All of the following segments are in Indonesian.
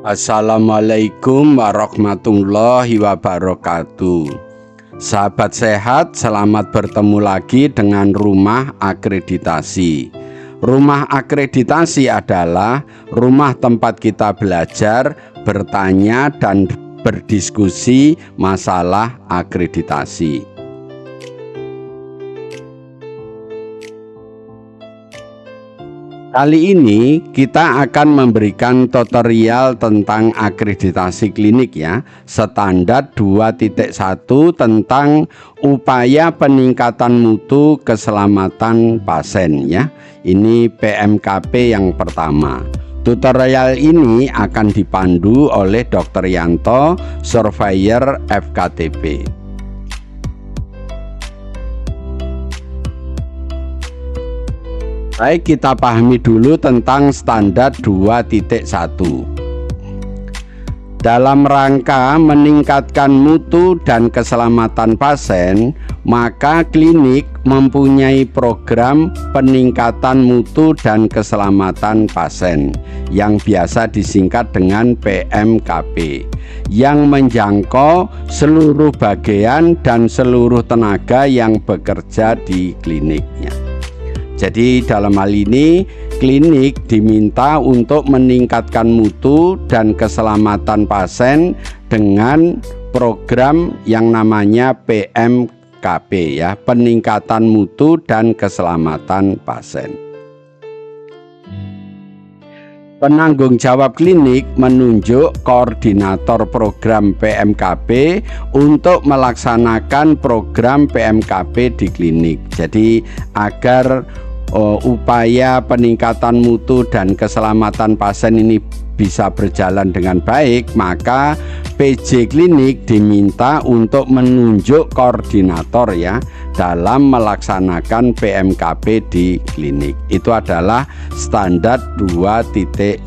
Assalamualaikum warahmatullahi wabarakatuh. Sahabat sehat, selamat bertemu lagi dengan Rumah Akreditasi. Rumah Akreditasi adalah rumah tempat kita belajar, bertanya, dan berdiskusi masalah akreditasi. Kali ini kita akan memberikan tutorial tentang akreditasi klinik ya, standar 2.1 tentang upaya peningkatan mutu keselamatan pasien ya. Ini PMKP yang pertama. Tutorial ini akan dipandu oleh Dr. Yanto, Surveyor FKTP. Baik, kita pahami dulu tentang standar 2.1. Dalam rangka meningkatkan mutu dan keselamatan pasien, maka klinik mempunyai program peningkatan mutu dan keselamatan pasien yang biasa disingkat dengan PMKP, yang menjangkau seluruh bagian dan seluruh tenaga yang bekerja di kliniknya. Jadi dalam hal ini klinik diminta untuk meningkatkan mutu dan keselamatan pasien dengan program yang namanya PMKP ya, peningkatan mutu dan keselamatan pasien. Penanggung jawab klinik menunjuk koordinator program PMKP untuk melaksanakan program PMKP di klinik. Jadi agar upaya peningkatan mutu dan keselamatan pasien ini bisa berjalan dengan baik, maka PJ klinik diminta untuk menunjuk koordinator ya dalam melaksanakan PMKP di klinik. Itu adalah standar 2.1.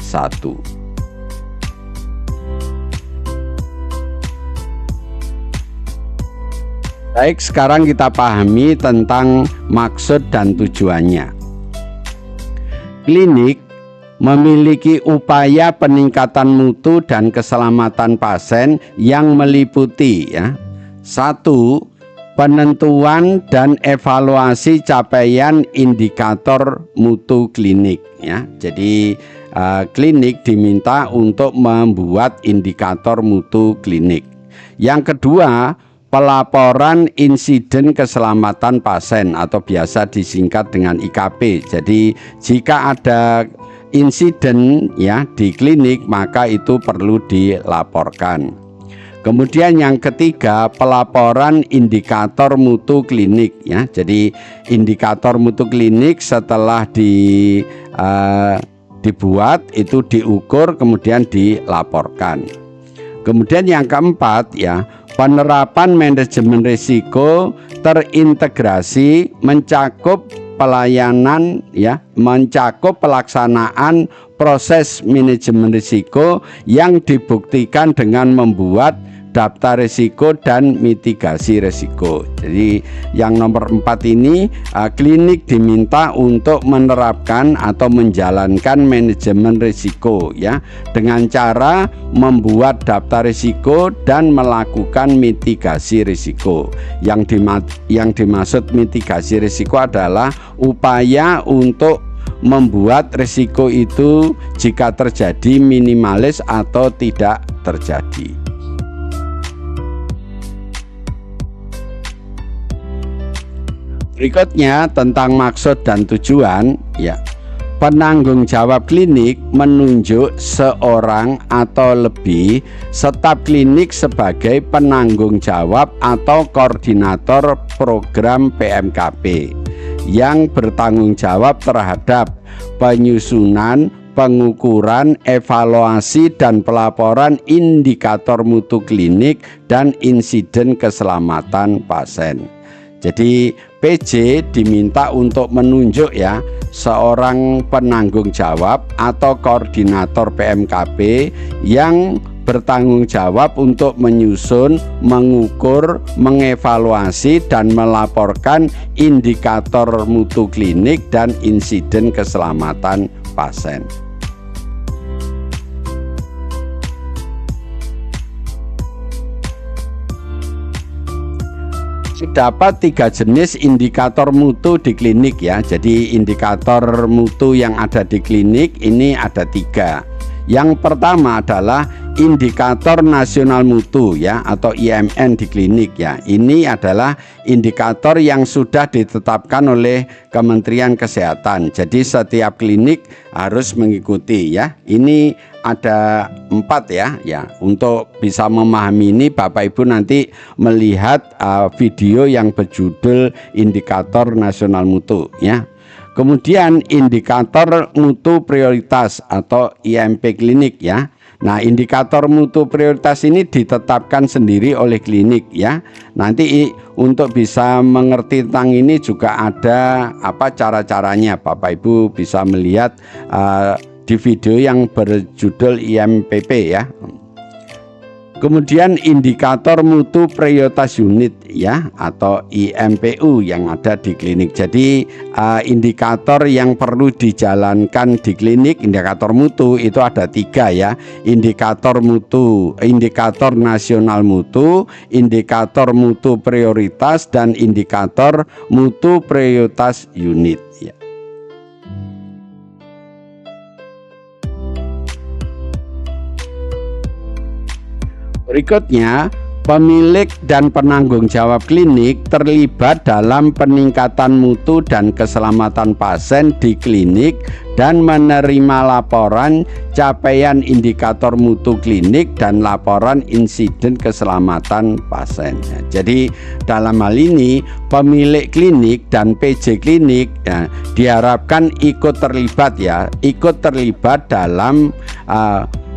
Baik, sekarang kita pahami tentang maksud dan tujuannya. Klinik memiliki upaya peningkatan mutu dan keselamatan pasien yang meliputi ya, 1. Penentuan dan evaluasi capaian indikator mutu klinik ya. Jadi klinik diminta untuk membuat indikator mutu klinik. Yang kedua, pelaporan insiden keselamatan pasien atau biasa disingkat dengan IKP. Jadi jika ada insiden ya di klinik, maka itu perlu dilaporkan. Kemudian yang ketiga, pelaporan indikator mutu klinik ya. Jadi indikator mutu klinik setelah dibuat itu diukur kemudian dilaporkan. Kemudian yang keempat ya, penerapan manajemen risiko terintegrasi mencakup pelayanan ya, mencakup pelaksanaan proses manajemen risiko yang dibuktikan dengan membuat daftar risiko dan mitigasi risiko. Jadi yang nomor 4 ini klinik diminta untuk menerapkan atau menjalankan manajemen risiko ya, dengan cara membuat daftar risiko dan melakukan mitigasi risiko. Yang dimaksud mitigasi risiko adalah upaya untuk membuat risiko itu jika terjadi minimalis atau tidak terjadi. Berikutnya tentang maksud dan tujuan ya. Penanggung jawab klinik menunjuk seorang atau lebih staf klinik sebagai penanggung jawab atau koordinator program PMKP yang bertanggung jawab terhadap penyusunan, pengukuran, evaluasi, dan pelaporan indikator mutu klinik dan insiden keselamatan pasien. Jadi PJ diminta untuk menunjuk ya seorang penanggung jawab atau koordinator PMKP yang bertanggung jawab untuk menyusun, mengukur, mengevaluasi, dan melaporkan indikator mutu klinik dan insiden keselamatan pasien. Terdapat 3 jenis indikator mutu di klinik ya. Jadi indikator mutu yang ada di klinik ini ada 3. Yang pertama adalah indikator nasional mutu ya, atau IMN di klinik ya. Ini adalah indikator yang sudah ditetapkan oleh Kementerian Kesehatan. Jadi setiap klinik harus mengikuti ya. Ini ada 4 ya. Untuk bisa memahami ini, Bapak Ibu nanti melihat video yang berjudul indikator nasional mutu ya. Kemudian indikator mutu prioritas atau IMP klinik ya. Nah, indikator mutu prioritas ini ditetapkan sendiri oleh klinik ya. Nanti untuk bisa mengerti tentang ini juga ada cara-caranya. Bapak Ibu bisa melihat di video yang berjudul IMPP ya. Kemudian indikator mutu prioritas unit ya, atau IMPU yang ada di klinik. Jadi indikator yang perlu dijalankan di klinik, indikator mutu itu ada 3 ya. Indikator mutu, indikator nasional mutu, indikator mutu prioritas, dan indikator mutu prioritas unit ya. Berikutnya, pemilik dan penanggung jawab klinik terlibat dalam peningkatan mutu dan keselamatan pasien di klinik dan menerima laporan capaian indikator mutu klinik dan laporan insiden keselamatan pasien. Jadi dalam hal ini pemilik klinik dan PJ klinik ya, diharapkan ikut terlibat dalam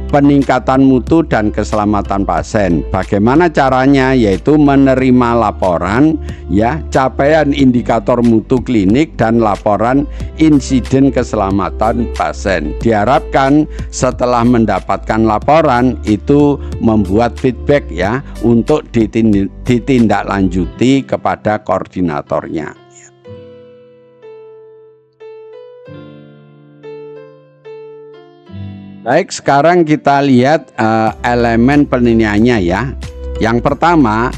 peningkatan mutu dan keselamatan pasien. Bagaimana caranya? Yaitu menerima laporan ya, capaian indikator mutu klinik dan laporan insiden keselamatan pasien. Diharapkan setelah mendapatkan laporan itu membuat feedback ya, untuk ditindaklanjuti kepada koordinatornya. Baik, sekarang kita lihat elemen penilaiannya ya. Yang pertama,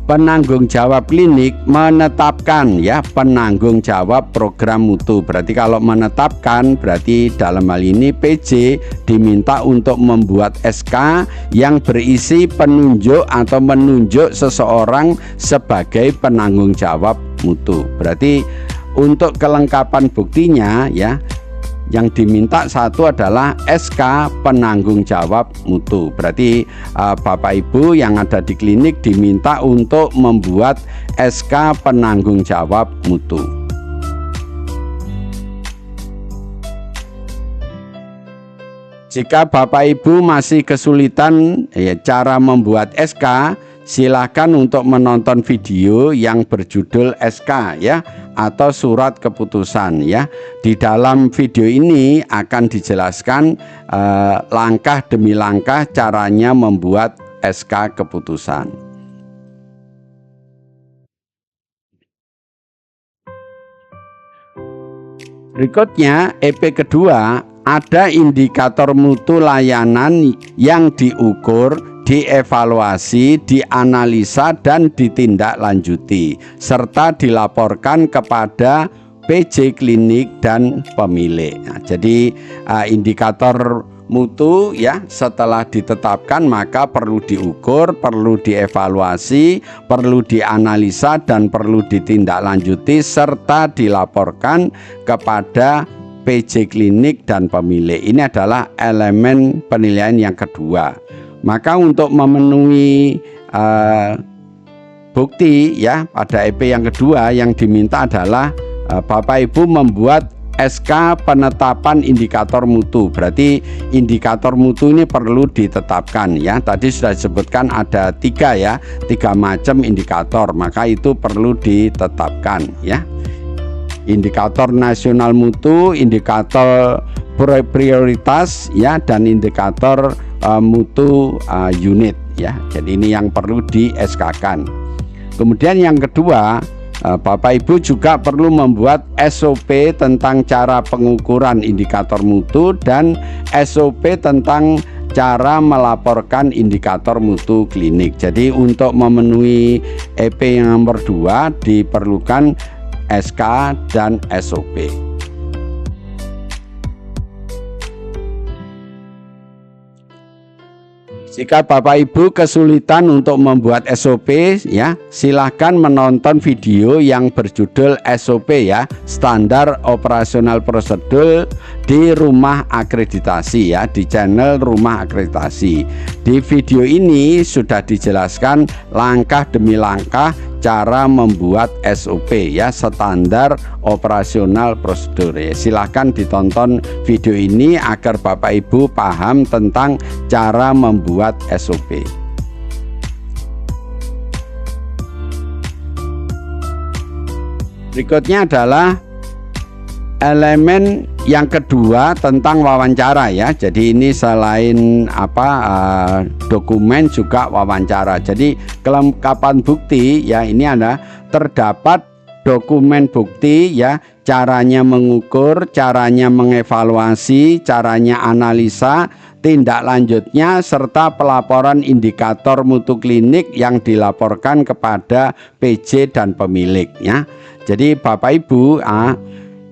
penanggung jawab klinik menetapkan ya, penanggung jawab program mutu. Berarti kalau menetapkan, berarti dalam hal ini PJ diminta untuk membuat SK yang berisi penunjuk atau menunjuk seseorang sebagai penanggung jawab mutu. Berarti untuk kelengkapan buktinya ya, yang diminta satu adalah SK penanggung jawab mutu. Berarti Bapak Ibu yang ada di klinik diminta untuk membuat SK penanggung jawab mutu. Jika Bapak Ibu masih kesulitan cara membuat SK, silakan untuk menonton video yang berjudul SK ya, atau surat keputusan ya. Di dalam video ini akan dijelaskan langkah demi langkah caranya membuat SK keputusan. Berikutnya, EP kedua, ada indikator mutu layanan yang diukur, dievaluasi, dianalisa, dan ditindaklanjuti, serta dilaporkan kepada PJ klinik dan pemilik. Nah, jadi indikator mutu ya, setelah ditetapkan maka perlu diukur, perlu dievaluasi, perlu dianalisa, dan perlu ditindaklanjuti serta dilaporkan kepada PJ klinik dan pemilik. Ini adalah elemen penilaian yang kedua. Maka untuk memenuhi bukti ya pada EP yang kedua, yang diminta adalah Bapak Ibu membuat SK penetapan indikator mutu. Berarti indikator mutu ini perlu ditetapkan ya. Tadi sudah disebutkan ada 3 ya, 3 macam indikator, maka itu perlu ditetapkan ya. Indikator nasional mutu, indikator prioritas ya, dan indikator mutu unit ya. Jadi ini yang perlu di SK-kan. Kemudian yang kedua, Bapak Ibu juga perlu membuat SOP tentang cara pengukuran indikator mutu dan SOP tentang cara melaporkan indikator mutu klinik. Jadi untuk memenuhi EP yang nomor 2 diperlukan SK dan SOP. Jika Bapak Ibu kesulitan untuk membuat SOP ya, silahkan menonton video yang berjudul SOP ya, Standar Operasional Prosedur di Rumah Akreditasi ya, di channel Rumah Akreditasi. Di video ini sudah dijelaskan langkah demi langkah cara membuat SOP ya, Standar Operasional Prosedur ya. Silahkan ditonton video ini agar Bapak Ibu paham tentang cara membuat SOP. Berikutnya adalah elemen yang kedua tentang wawancara ya. Jadi ini selain dokumen juga wawancara. Jadi kelengkapan bukti ya, ini ada terdapat dokumen bukti ya, caranya mengukur, caranya mengevaluasi, caranya analisa, tindak lanjutnya, serta pelaporan indikator mutu klinik yang dilaporkan kepada PJ dan pemilik ya. Jadi Bapak Ibu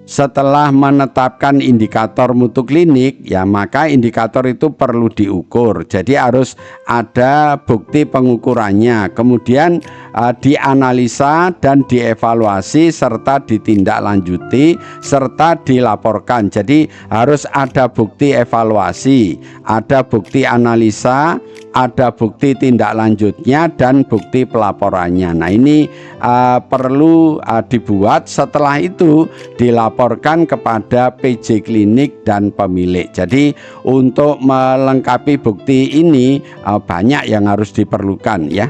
setelah menetapkan indikator mutu klinik ya, maka indikator itu perlu diukur. Jadi harus ada bukti pengukurannya, kemudian dianalisa dan dievaluasi serta ditindaklanjuti serta dilaporkan. Jadi harus ada bukti evaluasi, ada bukti analisa, ada bukti tindak lanjutnya dan bukti pelaporannya. Nah ini perlu dibuat, setelah itu dilaporkan kepada PJ klinik dan pemilik. Jadi untuk melengkapi bukti ini banyak yang harus diperlukan ya.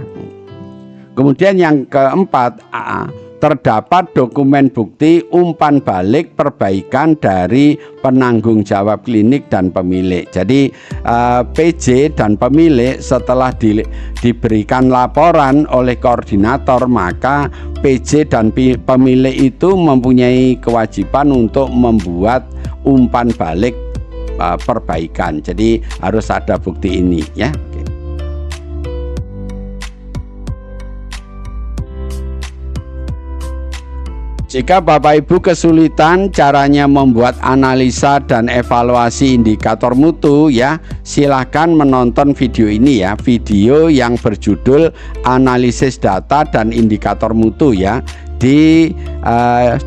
Kemudian yang keempat, terdapat dokumen bukti umpan balik perbaikan dari penanggung jawab klinik dan pemilik. Jadi PJ dan pemilik setelah diberikan laporan oleh koordinator, maka PJ dan pemilik itu mempunyai kewajiban untuk membuat umpan balik perbaikan. Jadi harus ada bukti ini ya. Jika Bapak Ibu kesulitan caranya membuat analisa dan evaluasi indikator mutu ya, silahkan menonton video ini ya, video yang berjudul analisis data dan indikator mutu ya, di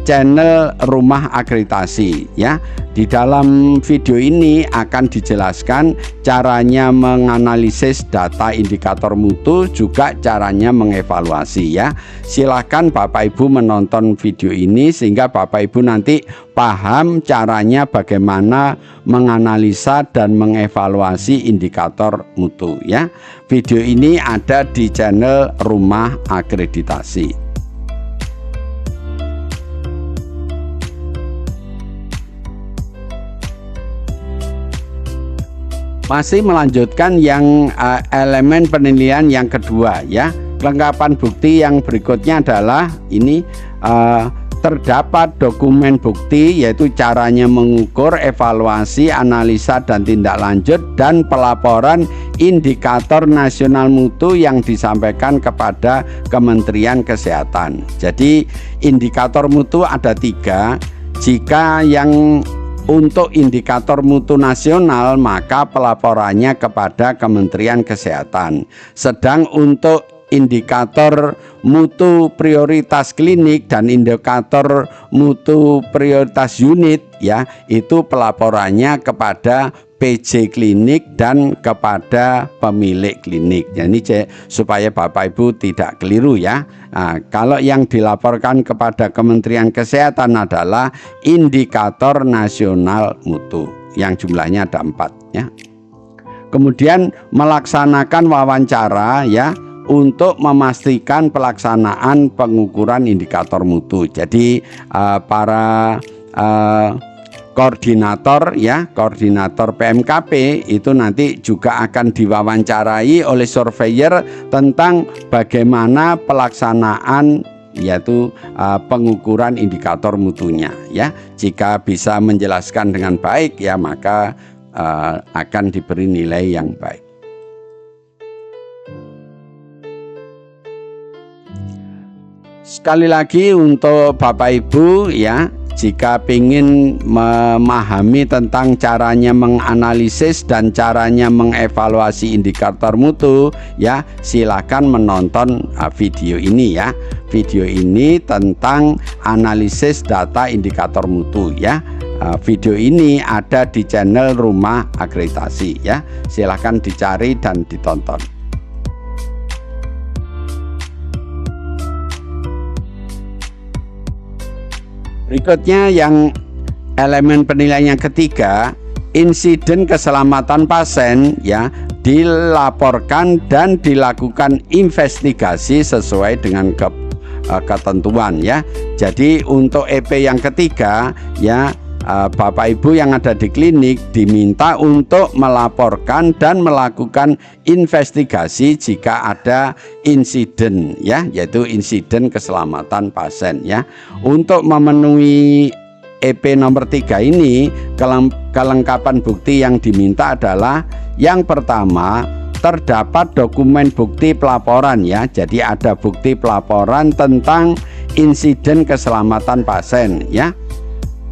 channel Rumah Akreditasi ya. Di dalam video ini akan dijelaskan caranya menganalisis data indikator mutu, juga caranya mengevaluasi ya. Silahkan Bapak Ibu menonton video ini sehingga Bapak Ibu nanti paham caranya bagaimana menganalisa dan mengevaluasi indikator mutu ya. Video ini ada di channel Rumah Akreditasi. Masih melanjutkan yang elemen penilaian yang kedua ya. Kelengkapan bukti yang berikutnya adalah ini, terdapat dokumen bukti yaitu caranya mengukur, evaluasi, analisa dan tindak lanjut dan pelaporan indikator nasional mutu yang disampaikan kepada Kementerian Kesehatan. Jadi indikator mutu ada 3. Jika yang untuk indikator mutu nasional maka pelaporannya kepada Kementerian Kesehatan. Sedang untuk indikator mutu prioritas klinik dan indikator mutu prioritas unit ya, itu pelaporannya kepada PJ klinik dan kepada pemilik klinik. Jadi supaya Bapak Ibu tidak keliru ya. Nah, kalau yang dilaporkan kepada Kementerian Kesehatan adalah indikator nasional mutu yang jumlahnya ada 4 ya. Kemudian melaksanakan wawancara ya, untuk memastikan pelaksanaan pengukuran indikator mutu. Jadi para koordinator ya, koordinator PMKP itu nanti juga akan diwawancarai oleh surveyor tentang bagaimana pelaksanaan yaitu pengukuran indikator mutunya ya. Jika bisa menjelaskan dengan baik ya, maka akan diberi nilai yang baik. Sekali lagi untuk Bapak Ibu ya, jika ingin memahami tentang caranya menganalisis dan caranya mengevaluasi indikator mutu ya, silakan menonton video ini ya. Video ini tentang analisis data indikator mutu ya. Video ini ada di channel Rumah Akreditasi ya. Silakan dicari dan ditonton. Berikutnya yang elemen penilaian yang ketiga, insiden keselamatan pasien ya, dilaporkan dan dilakukan investigasi sesuai dengan ketentuan ya. Jadi untuk EP yang ketiga ya, Bapak Ibu yang ada di klinik diminta untuk melaporkan dan melakukan investigasi jika ada insiden ya, yaitu insiden keselamatan pasien ya. Untuk memenuhi EP nomor 3 ini, kelengkapan bukti yang diminta adalah yang pertama, terdapat dokumen bukti pelaporan ya. Jadi ada bukti pelaporan tentang insiden keselamatan pasien ya.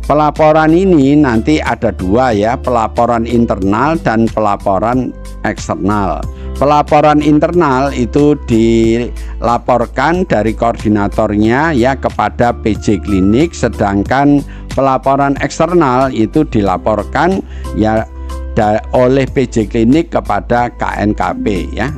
Pelaporan ini nanti ada dua ya, pelaporan internal dan pelaporan eksternal. Pelaporan internal itu dilaporkan dari koordinatornya ya kepada PJ klinik, sedangkan pelaporan eksternal itu dilaporkan ya oleh PJ klinik kepada KNKP ya.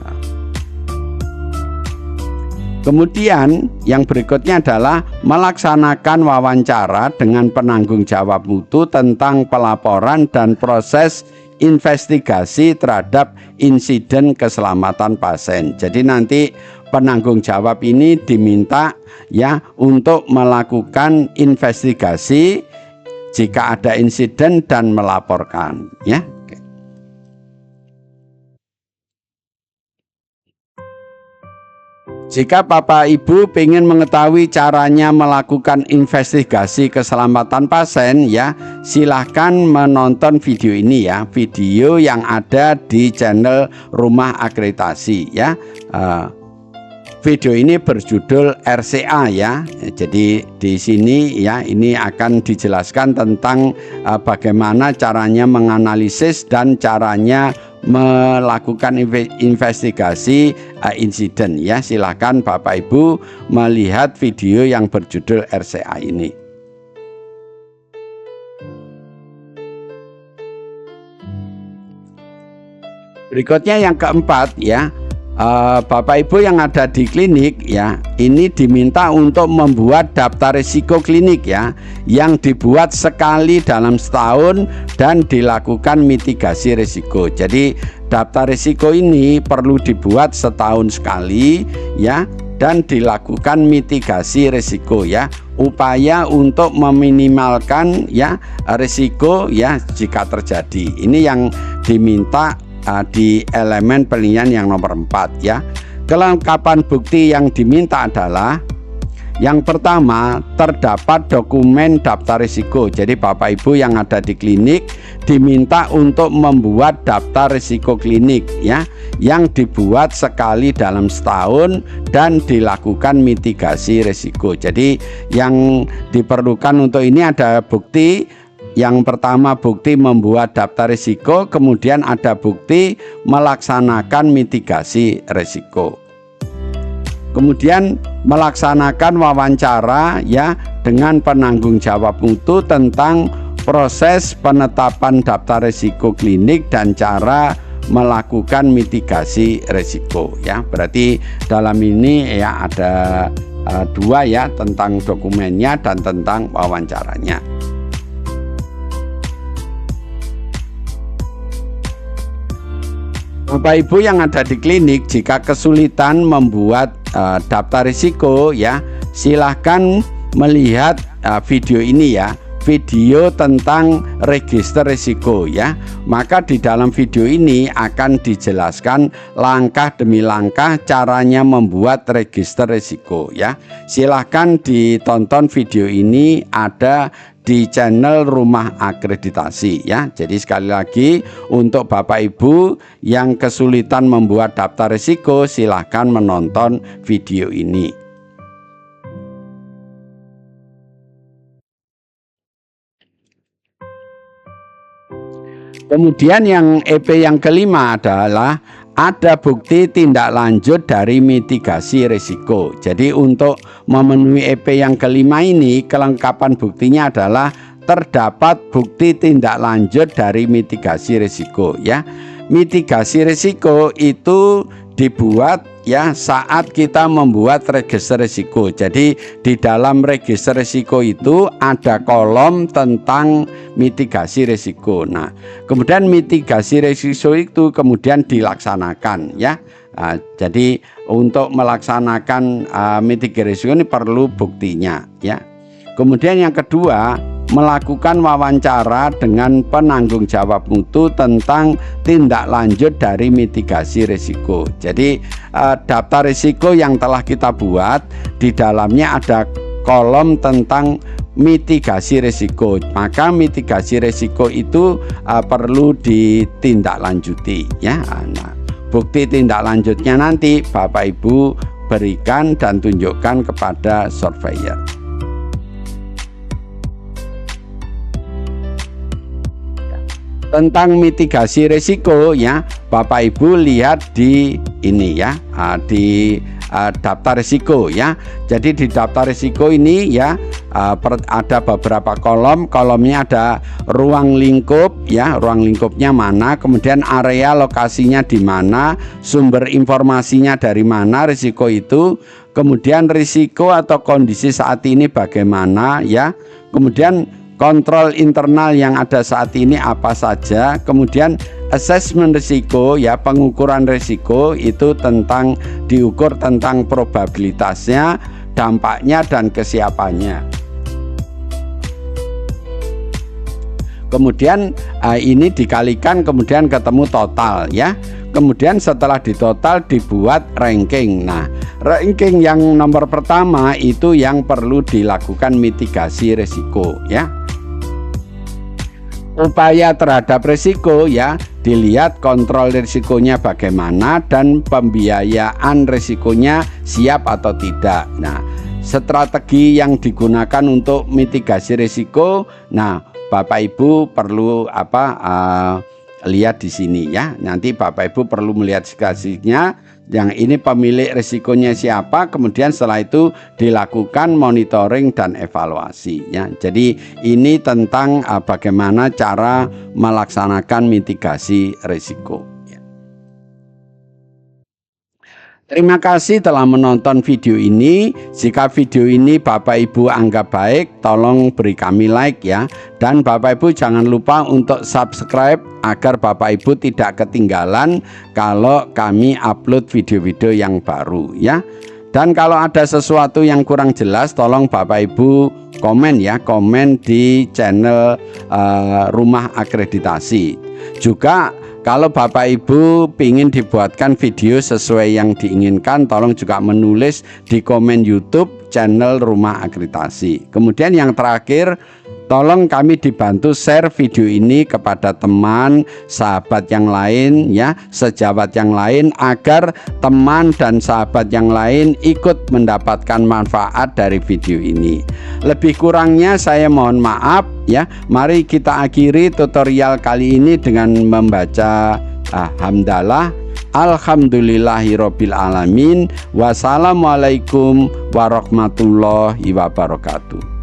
Kemudian yang berikutnya adalah melaksanakan wawancara dengan penanggung jawab mutu tentang pelaporan dan proses investigasi terhadap insiden keselamatan pasien. Jadi nanti penanggung jawab ini diminta ya untuk melakukan investigasi jika ada insiden dan melaporkan ya. Jika Bapak Ibu ingin mengetahui caranya melakukan investigasi keselamatan pasien ya, silahkan menonton video ini ya, video yang ada di channel Rumah Akreditasi ya. Video ini berjudul RCA ya. Jadi di sini ya, ini akan dijelaskan tentang bagaimana caranya menganalisis dan caranya melakukan investigasi insiden ya. Silakan Bapak Ibu melihat video yang berjudul RCA ini. Berikutnya yang keempat ya, Bapak Ibu yang ada di klinik ya, ini diminta untuk membuat daftar risiko klinik ya, yang dibuat sekali dalam setahun dan dilakukan mitigasi risiko. Jadi daftar risiko ini perlu dibuat setahun sekali ya, dan dilakukan mitigasi risiko ya, upaya untuk meminimalkan ya risiko ya jika terjadi. Ini yang diminta di elemen penilaian yang nomor 4 ya. Kelengkapan bukti yang diminta adalah yang pertama, terdapat dokumen daftar risiko. Jadi Bapak Ibu yang ada di klinik diminta untuk membuat daftar risiko klinik ya, yang dibuat sekali dalam setahun dan dilakukan mitigasi risiko. Jadi yang diperlukan untuk ini ada bukti. Yang pertama bukti membuat daftar risiko, kemudian ada bukti melaksanakan mitigasi risiko. Kemudian melaksanakan wawancara ya dengan penanggung jawab mutu tentang proses penetapan daftar risiko klinik dan cara melakukan mitigasi risiko ya. Berarti dalam ini ya ada dua ya, tentang dokumennya dan tentang wawancaranya. Bapak Ibu yang ada di klinik, jika kesulitan membuat daftar risiko ya, silahkan melihat video ini ya. video tentang register risiko ya. Maka di dalam video ini akan dijelaskan langkah demi langkah caranya membuat register risiko ya. Silahkan ditonton video ini, ada di channel Rumah Akreditasi ya. Jadi sekali lagi, untuk Bapak Ibu yang kesulitan membuat daftar risiko, silahkan menonton video ini. Kemudian yang EP yang kelima adalah ada bukti tindak lanjut dari mitigasi risiko. Jadi untuk memenuhi EP yang kelima ini, kelengkapan buktinya adalah terdapat bukti tindak lanjut dari mitigasi risiko ya. Mitigasi risiko itu dibuat ya saat kita membuat register risiko. Jadi di dalam register risiko itu ada kolom tentang mitigasi risiko. Nah, kemudian mitigasi risiko itu kemudian dilaksanakan ya. Jadi untuk melaksanakan mitigasi risiko ini perlu buktinya ya. Kemudian yang kedua, melakukan wawancara dengan penanggung jawab mutu tentang tindak lanjut dari mitigasi risiko. Jadi daftar risiko yang telah kita buat, di dalamnya ada kolom tentang mitigasi risiko. Maka mitigasi risiko itu perlu ditindaklanjuti ya. Nah, bukti tindak lanjutnya nanti Bapak Ibu berikan dan tunjukkan kepada surveyor. Tentang mitigasi risiko ya, Bapak Ibu lihat di ini ya, di daftar risiko ya. Jadi di daftar risiko ini ya ada beberapa kolom. Kolomnya ada ruang lingkup ya, ruang lingkupnya mana, kemudian area lokasinya di mana, sumber informasinya dari mana risiko itu, kemudian risiko atau kondisi saat ini bagaimana ya, kemudian kontrol internal yang ada saat ini apa saja, kemudian asesmen risiko ya, pengukuran risiko itu tentang diukur tentang probabilitasnya, dampaknya dan kesiapannya. Kemudian ini dikalikan kemudian ketemu total ya. Kemudian setelah ditotal dibuat ranking. Nah, ranking yang nomor pertama itu yang perlu dilakukan mitigasi risiko ya. Upaya terhadap risiko ya, dilihat kontrol risikonya bagaimana dan pembiayaan risikonya siap atau tidak. Nah, strategi yang digunakan untuk mitigasi risiko, nah Bapak Ibu perlu lihat di sini ya. Nanti Bapak Ibu perlu melihat skasinya. Yang ini pemilik risikonya siapa, kemudian setelah itu dilakukan monitoring dan evaluasi ya. Jadi ini tentang bagaimana cara melaksanakan mitigasi risiko. Terima kasih telah menonton video ini. Jika video ini Bapak Ibu anggap baik, tolong beri kami like ya. Dan Bapak Ibu jangan lupa untuk subscribe agar Bapak Ibu tidak ketinggalan kalau kami upload video-video yang baru ya. Dan kalau ada sesuatu yang kurang jelas, tolong Bapak Ibu komen ya, komen di channel Rumah Akreditasi. Juga kalau Bapak Ibu ingin dibuatkan video sesuai yang diinginkan, tolong juga menulis di komen YouTube channel Rumah Akreditasi. Kemudian yang terakhir, tolong kami dibantu share video ini kepada teman, sahabat yang lain ya, sejawat yang lain, agar teman dan sahabat yang lain ikut mendapatkan manfaat dari video ini. Lebih kurangnya saya mohon maaf ya. Mari kita akhiri tutorial kali ini dengan membaca hamdalah. Alhamdulillahirobbil alamin. Wassalamualaikum warahmatullahi wabarakatuh.